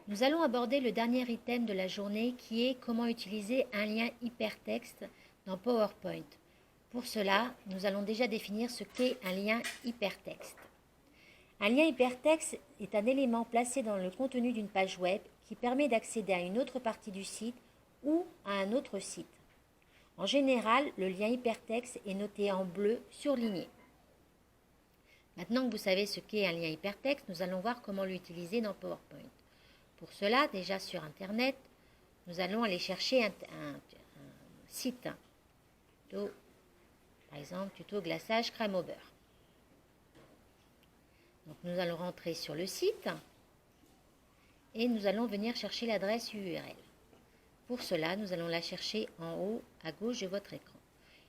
Nous allons aborder le dernier item de la journée qui est comment utiliser un lien hypertexte dans PowerPoint. Pour cela, nous allons déjà définir ce qu'est un lien hypertexte. Un lien hypertexte est un élément placé dans le contenu d'une page web qui permet d'accéder à une autre partie du site ou à un autre site. En général, le lien hypertexte est noté en bleu surligné. Maintenant que vous savez ce qu'est un lien hypertexte, nous allons voir comment l'utiliser dans PowerPoint. Pour cela, déjà sur Internet, nous allons aller chercher un site. Par exemple, tuto glaçage crème au beurre. Donc nous allons rentrer sur le site et nous allons venir chercher l'adresse URL. Pour cela, nous allons la chercher en haut à gauche de votre écran.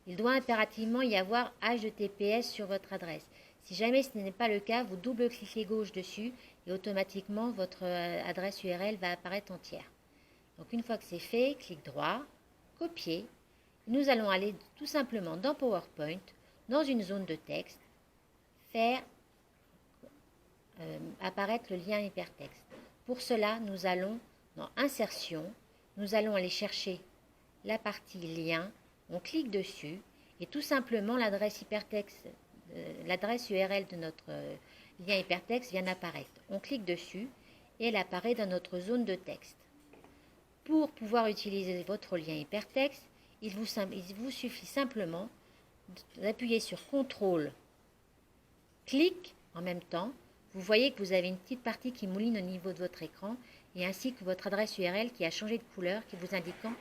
Il doit impérativement y avoir HTTPS sur votre adresse. Si jamais ce n'est pas le cas, vous double-cliquez gauche dessus et automatiquement votre adresse URL va apparaître entière. Donc une fois que c'est fait, clic droit, copier. Nous allons aller tout simplement dans PowerPoint, dans une zone de texte, faire apparaître le lien hypertexte. Pour cela, nous allons dans Insertion, nous allons aller chercher la partie Lien, on clique dessus et tout simplement l'adresse hypertexte, l'adresse URL de notre lien hypertexte vient d'apparaître. On clique dessus et elle apparaît dans notre zone de texte. Pour pouvoir utiliser votre lien hypertexte, il vous suffit simplement d'appuyer sur CTRL, clic en même temps. Vous voyez que vous avez une petite partie qui mouline au niveau de votre écran et ainsi que votre adresse URL qui a changé de couleur, qui vous indiquant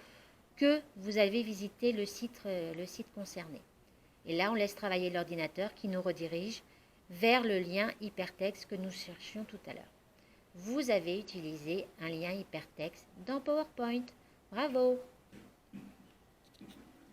que vous avez visité le site concerné. Et là, on laisse travailler l'ordinateur qui nous redirige vers le lien hypertexte que nous cherchions tout à l'heure. Vous avez utilisé un lien hypertexte dans PowerPoint. Bravo!